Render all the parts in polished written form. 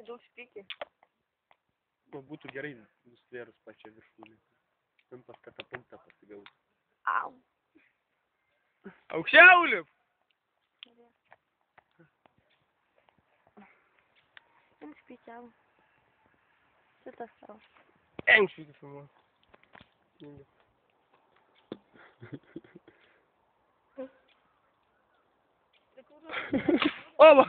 daug spyki. Būtų gerai nustvėrus pačią viršūnę. Pimpas katapuntą pasigaus. Au. Aukščiau lip! Jums spykiau. Šitas tau. Eng švyti filmuot. Oba!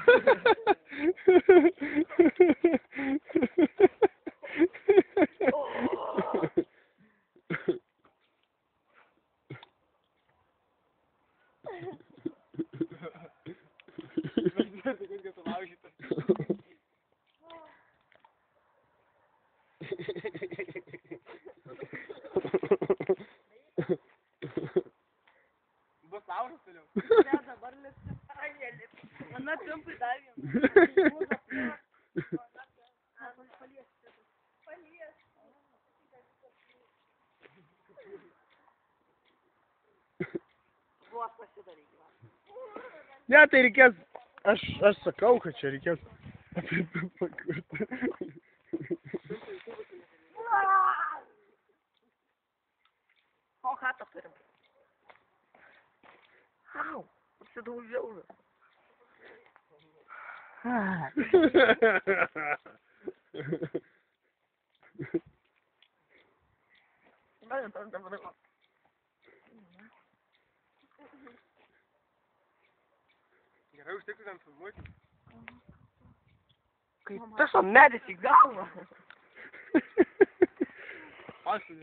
Bus laužas toliau. Ne, dabar lipsi. Ai, jie lipsi. Ana pimpai dar vieną. Palies. Vos pasidaryk. Ne, tai reikės, aš sakau, kad čia reikės apie pakurti. O chatą turim. Au, apsidaužiau. Gerai, užtektų ten filmuoti. Kaip tas o medis į galvą. Paskui,